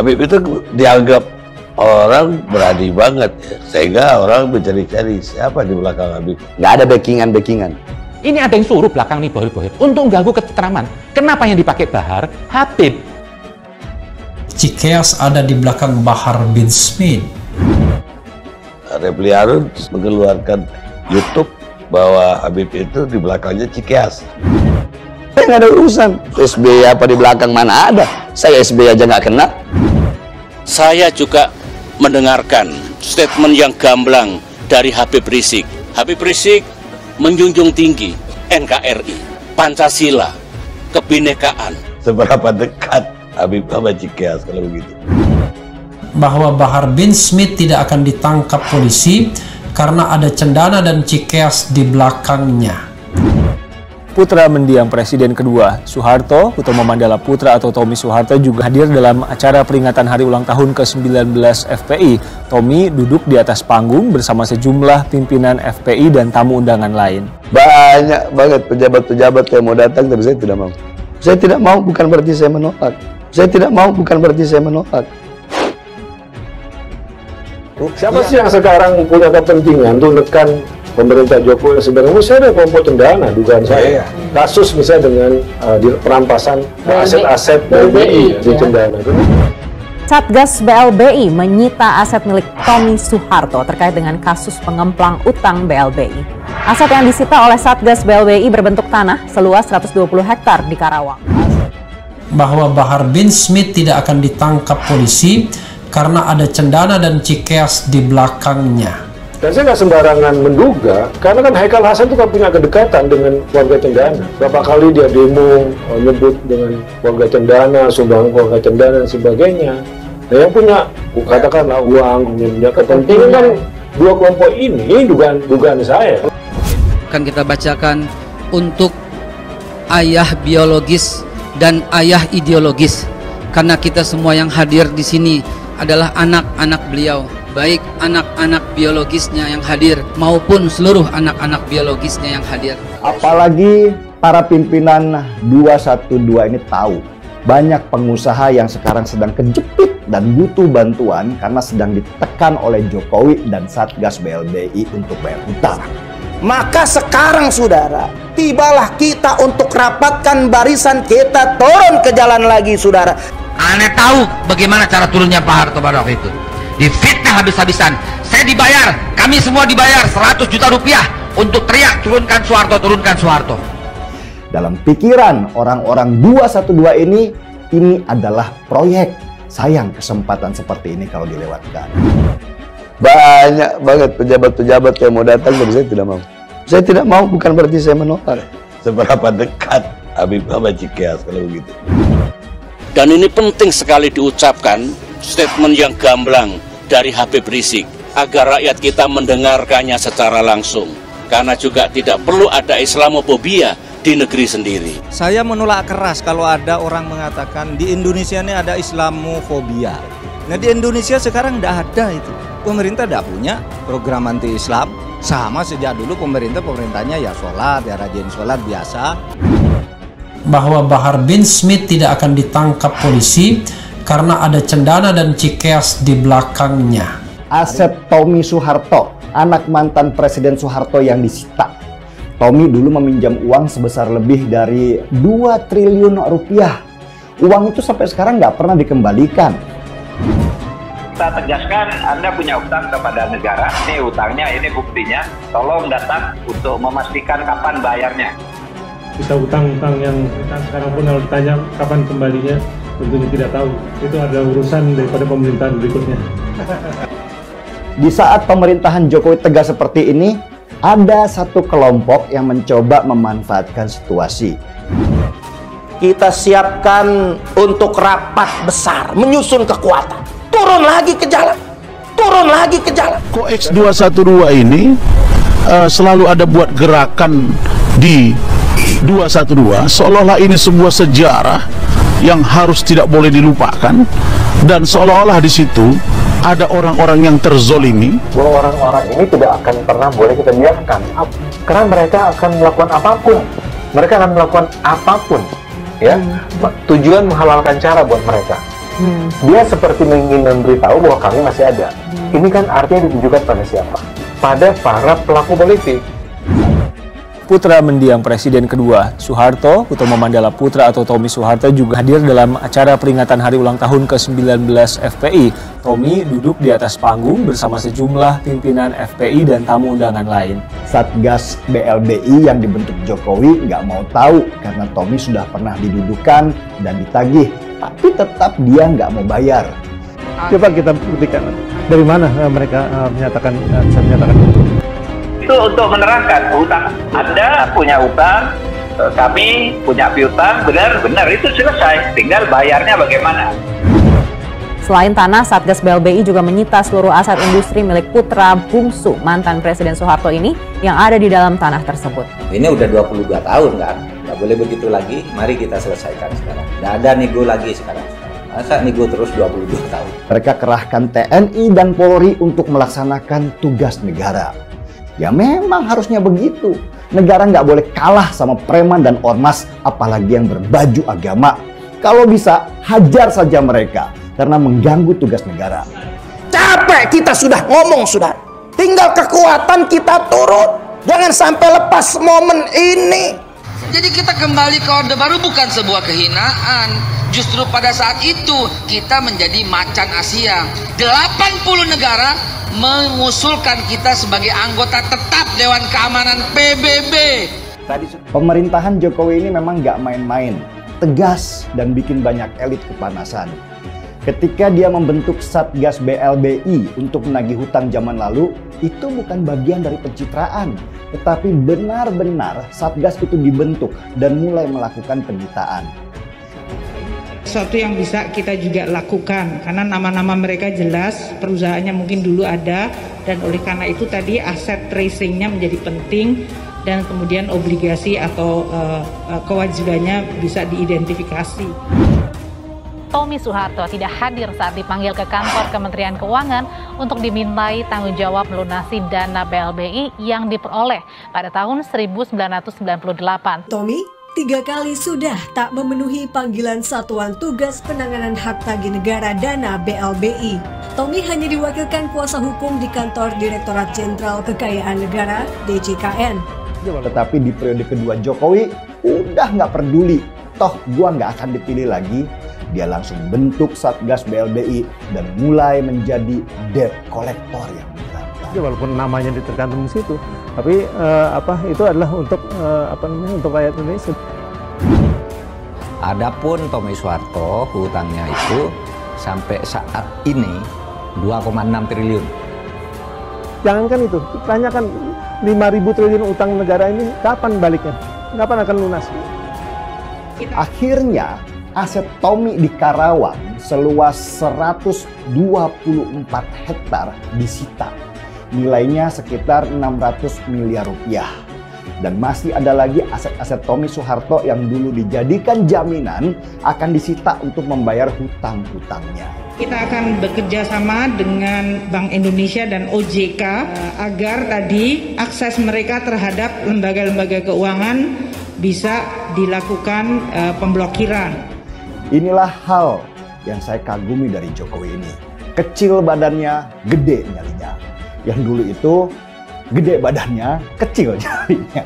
Habib itu dianggap orang berani banget, sehingga orang mencari-cari siapa di belakang Habib. Nggak ada backingan. Ini ada yang suruh belakang nih Bohir untuk mengganggu ketentraman. Kenapa yang dipakai Bahar? Habib. Cikeas ada di belakang Bahar bin Smith. Refli Harun mengeluarkan YouTube bahwa Habib itu di belakangnya Cikeas. Saya nggak ada urusan. SBY apa di belakang mana ada. Saya SBY aja nggak kena. Saya juga mendengarkan statement yang gamblang dari Habib Rizik. Habib Rizik menjunjung tinggi NKRI, Pancasila, kebinekaan. Seberapa dekat Habib sama Cikeas kalau begitu? Bahwa Bahar bin Smith tidak akan ditangkap polisi karena ada Cendana dan Cikeas di belakangnya. Putra mendiang Presiden kedua Soeharto, Hutomo Mandala Putra atau Tommy Soeharto juga hadir dalam acara peringatan hari ulang tahun ke-19 FPI. Tommy duduk di atas panggung bersama sejumlah pimpinan FPI dan tamu undangan lain. Banyak banget pejabat-pejabat yang mau datang, tapi saya tidak mau. Saya tidak mau bukan berarti saya menolak. Saya tidak mau bukan berarti saya menolak. Siapa sih yang sekarang punya kepentingan untuk menekan pemerintah Jokowi? Sebenarnya saya ada kelompok cendana dugaan saya. Kasus misalnya dengan perampasan aset-aset BLBI di Cendana. Satgas BLBI menyita aset milik Tommy Soeharto terkait dengan kasus pengemplang utang BLBI. Aset yang disita oleh Satgas BLBI berbentuk tanah seluas 120 hektar di Karawang. Bahwa Bahar bin Smith tidak akan ditangkap polisi karena ada Cendana dan Cikeas di belakangnya. Dan saya nggak sembarangan menduga, karena kan Haikal Hasan itu kan punya kedekatan dengan warga Cendana. Berapa kali dia demo, nyebut dengan warga Cendana, sumbang warga Cendana dan sebagainya. Nah, yang punya, katakanlah uang, punya kepentingan kan dua kelompok ini, dugaan saya. Akan kita bacakan untuk ayah biologis dan ayah ideologis, karena kita semua yang hadir di sini adalah anak-anak beliau, baik anak-anak biologisnya yang hadir maupun seluruh anak-anak biologisnya yang hadir. Apalagi para pimpinan 212 ini tahu banyak pengusaha yang sekarang sedang kejepit dan butuh bantuan karena sedang ditekan oleh Jokowi dan Satgas BLBI untuk bayar utang. Maka sekarang saudara, tibalah kita untuk rapatkan barisan, kita turun ke jalan lagi saudara. Aneh tahu bagaimana cara turunnya Pak Harto pada waktu itu. Difitnah habis-habisan. Saya dibayar, kami semua dibayar 100 juta rupiah untuk teriak turunkan Soeharto, turunkan Soeharto. Dalam pikiran orang-orang 212 ini adalah proyek. Sayang kesempatan seperti ini kalau dilewatkan. Banyak banget pejabat-pejabat yang mau datang, tapi saya tidak mau. Saya tidak mau bukan berarti saya menolak. Seberapa dekat Habib sama Cikeas kalau begitu? Dan ini penting sekali diucapkan statement yang gamblang dari Habib Rizik agar rakyat kita mendengarkannya secara langsung, karena juga tidak perlu ada Islamofobia di negeri sendiri. Saya menolak keras kalau ada orang mengatakan di Indonesia ini ada Islamofobia. Nah, di Indonesia sekarang tidak ada itu. Pemerintah tidak punya program anti Islam. Sama sejak dulu pemerintahnya ya sholat, ya rajin sholat biasa. Bahwa Bahar bin Smith tidak akan ditangkap polisi karena ada Cendana dan Cikeas di belakangnya. Aset Tommy Soeharto, anak mantan Presiden Soeharto yang disita. Tommy dulu meminjam uang sebesar lebih dari 2 triliun rupiah. Uang itu sampai sekarang nggak pernah dikembalikan. Kita tegaskan Anda punya utang kepada negara, ini utangnya, ini buktinya, tolong datang untuk memastikan kapan bayarnya. Kita utang-utang yang sekarang pun kalau ditanya kapan kembalinya, tentunya tidak tahu. Itu ada urusan daripada pemerintahan berikutnya. Di saat pemerintahan Jokowi tegas seperti ini, ada satu kelompok yang mencoba memanfaatkan situasi. Kita siapkan untuk rapat besar, menyusun kekuatan. Turun lagi ke jalan. Turun lagi ke jalan. Kok X212 ini selalu ada buat gerakan di 212 seolah-olah ini sebuah sejarah yang harus tidak boleh dilupakan, dan seolah-olah di situ ada orang-orang yang terzolimi. Bahwa orang-orang ini tidak akan pernah boleh kita biarkan, karena mereka akan melakukan apapun. Mereka akan melakukan apapun, ya. Tujuan menghalalkan cara buat mereka. Dia seperti ingin memberitahu bahwa kami masih ada. Ini kan artinya ditujukan pada siapa? Pada para pelaku politik. Putra mendiang Presiden kedua, Soeharto, Hutomo Mandala Putra atau Tommy Soeharto juga hadir dalam acara peringatan hari ulang tahun ke-19 FPI. Tommy duduk di atas panggung bersama sejumlah pimpinan FPI dan tamu undangan lain. Satgas BLBI yang dibentuk Jokowi nggak mau tahu karena Tommy sudah pernah didudukan dan ditagih, tapi tetap dia nggak mau bayar. Coba kita buktikan dari mana mereka bisa menyatakan itu. Itu untuk menerangkan utang. Anda punya utang, kami punya piutang, benar itu selesai. Tinggal bayarnya bagaimana. Selain tanah, Satgas BLBI juga menyita seluruh aset industri milik putra bungsu mantan Presiden Soeharto ini yang ada di dalam tanah tersebut. Ini udah 22 tahun kan, nggak boleh begitu lagi. Mari kita selesaikan sekarang. Nggak ada nego lagi sekarang. Masa nego terus 22 tahun? Mereka kerahkan TNI dan Polri untuk melaksanakan tugas negara. Ya memang harusnya begitu. Negara nggak boleh kalah sama preman dan ormas, apalagi yang berbaju agama. Kalau bisa, hajar saja mereka karena mengganggu tugas negara. Capek kita sudah ngomong sudah. Tinggal kekuatan kita turun. Jangan sampai lepas momen ini. Jadi kita kembali ke Orde Baru bukan sebuah kehinaan. Justru pada saat itu kita menjadi macan Asia. 80 negara mengusulkan kita sebagai anggota tetap Dewan Keamanan PBB. Pemerintahan Jokowi ini memang nggak main-main, tegas dan bikin banyak elit kepanasan. Ketika dia membentuk Satgas BLBI untuk menagih hutang zaman lalu, itu bukan bagian dari pencitraan, tetapi benar-benar Satgas itu dibentuk dan mulai melakukan penyitaan. Sesuatu yang bisa kita juga lakukan karena nama-nama mereka jelas, perusahaannya mungkin dulu ada, dan oleh karena itu tadi aset tracingnya menjadi penting dan kemudian obligasi atau kewajibannya bisa diidentifikasi. Tommy Soeharto tidak hadir saat dipanggil ke kantor Kementerian Keuangan untuk dimintai tanggung jawab melunasi dana BLBI yang diperoleh pada tahun 1998. Tommy 3 kali sudah tak memenuhi panggilan Satuan Tugas Penanganan Hak Tagih Negara Dana BLBI. Tommy hanya diwakilkan kuasa hukum di kantor Direktorat Jenderal Kekayaan Negara (DJKN). Tetapi di periode kedua Jokowi udah nggak peduli, toh gua nggak akan dipilih lagi. Dia langsung bentuk Satgas BLBI dan mulai menjadi debt collector yang menyenangkan. Walaupun namanya tergantung di situ, tapi itu adalah untuk untuk rakyat Indonesia. Adapun Tommy Soeharto hutangnya itu sampai saat ini 2,6 triliun. Jangankan itu, tanyakan 5.000 triliun utang negara ini kapan baliknya? Kapan akan lunas? Akhirnya aset Tommy di Karawang seluas 124 hektar disita. Nilainya sekitar 600 miliar rupiah. Dan masih ada lagi aset-aset Tommy Soeharto yang dulu dijadikan jaminan akan disita untuk membayar hutang-hutangnya. Kita akan bekerja sama dengan Bank Indonesia dan OJK agar tadi akses mereka terhadap lembaga-lembaga keuangan bisa dilakukan pemblokiran. Inilah hal yang saya kagumi dari Jokowi ini. Kecil badannya, gede nyalinya. Yang dulu itu gede badannya, kecil nyalinya.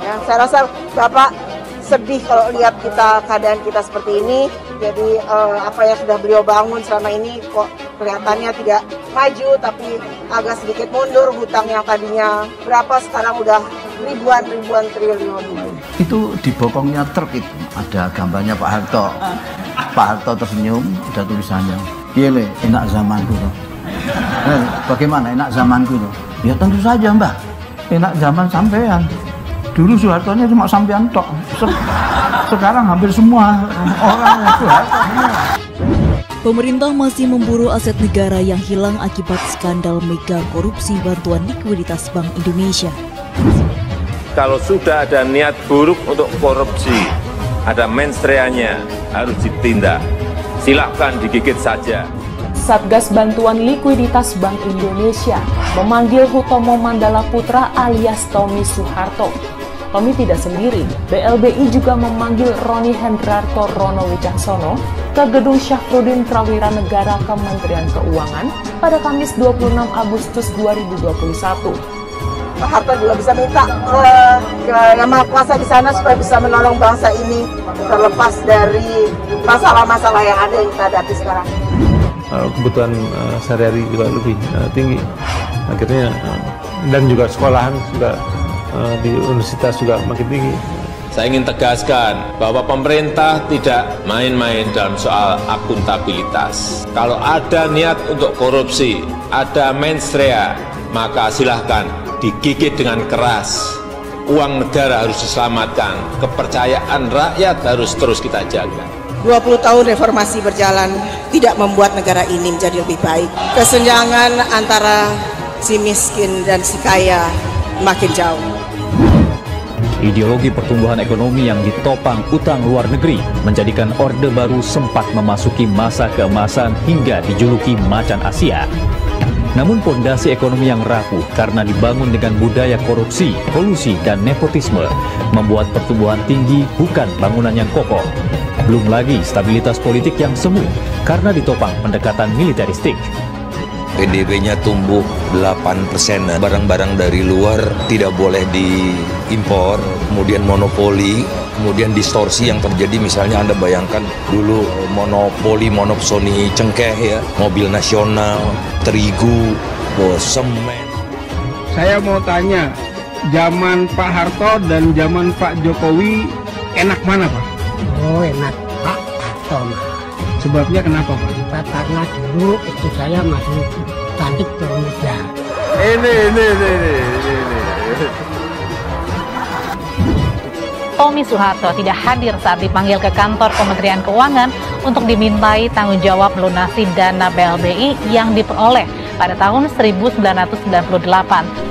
Ya, saya rasa Bapak sedih kalau lihat keadaan kita seperti ini. Jadi apa yang sudah beliau bangun selama ini kok kelihatannya tidak maju, tapi agak sedikit mundur. Hutang yang tadinya berapa sekarang udah ribuan triliun. Itu di bokongnya truk itu ada gambarnya Pak Harto. Pak Harto tersenyum, ada tulisannya, "Iya le, enak zamanku tuh." Bagaimana enak zamanku tuh? Ya tentu saja Mbak, enak zaman sampean. Dulu Soehartonya cuma sampean tok. Sekarang hampir semua orang Soeharto semua. Pemerintah masih memburu aset negara yang hilang akibat skandal mega korupsi bantuan likuiditas Bank Indonesia. Kalau sudah ada niat buruk untuk korupsi, ada menstreanya, harus ditindak. Silahkan digigit saja. Satgas Bantuan Likuiditas Bank Indonesia memanggil Hutomo Mandala Putra alias Tommy Soeharto. Tommy tidak sendiri. BLBI juga memanggil Roni Hendrarto Rono Wicaksono ke gedung Syafruddin Prawira Negara Kementerian Keuangan pada Kamis 26 Agustus 2021. Pak Harto juga bisa minta ke Yang Maha Kuasa di sana supaya bisa menolong bangsa ini terlepas dari masalah-masalah yang ada yang kita hadapi sekarang. Kebutuhan sehari-hari juga lebih tinggi. Akhirnya dan juga sekolahan juga di universitas juga makin tinggi. Saya ingin tegaskan bahwa pemerintah tidak main-main dalam soal akuntabilitas. Kalau ada niat untuk korupsi, ada mensrea, maka silahkan digigit dengan keras. Uang negara harus diselamatkan, kepercayaan rakyat harus terus kita jaga. 20 tahun reformasi berjalan tidak membuat negara ini menjadi lebih baik. Kesenjangan antara si miskin dan si kaya makin jauh. Ideologi pertumbuhan ekonomi yang ditopang utang luar negeri menjadikan Orde Baru sempat memasuki masa keemasan hingga dijuluki macan Asia. Namun pondasi ekonomi yang rapuh karena dibangun dengan budaya korupsi, kolusi, dan nepotisme membuat pertumbuhan tinggi bukan bangunan yang kokoh. Belum lagi stabilitas politik yang semu karena ditopang pendekatan militeristik. PDB-nya tumbuh 8%, barang-barang dari luar tidak boleh diimpor, kemudian monopoli, kemudian distorsi yang terjadi, misalnya Anda bayangkan dulu monopsoni cengkeh ya, mobil nasional, terigu, semen. Saya mau tanya, zaman Pak Harto dan zaman Pak Jokowi enak mana Pak? Oh enak Pak Harto. Sebabnya kenapa Pak? Karena dulu itu saya masih cantik muda. Ini. Tommy Soeharto tidak hadir saat dipanggil ke kantor Kementerian Keuangan untuk dimintai tanggung jawab melunasi dana BLBI yang diperoleh pada tahun 1998.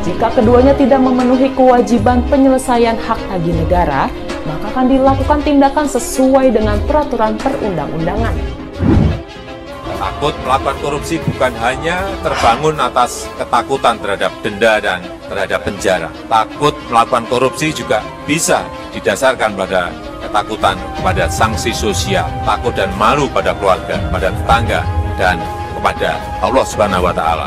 Jika keduanya tidak memenuhi kewajiban penyelesaian hak tagih negara, maka akan dilakukan tindakan sesuai dengan peraturan perundang-undangan. Takut melakukan korupsi bukan hanya terbangun atas ketakutan terhadap denda dan terhadap penjara. Takut melakukan korupsi juga bisa didasarkan pada ketakutan pada sanksi sosial, takut dan malu pada keluarga, pada tetangga, dan kepada Allah Subhanahu wa Ta'ala.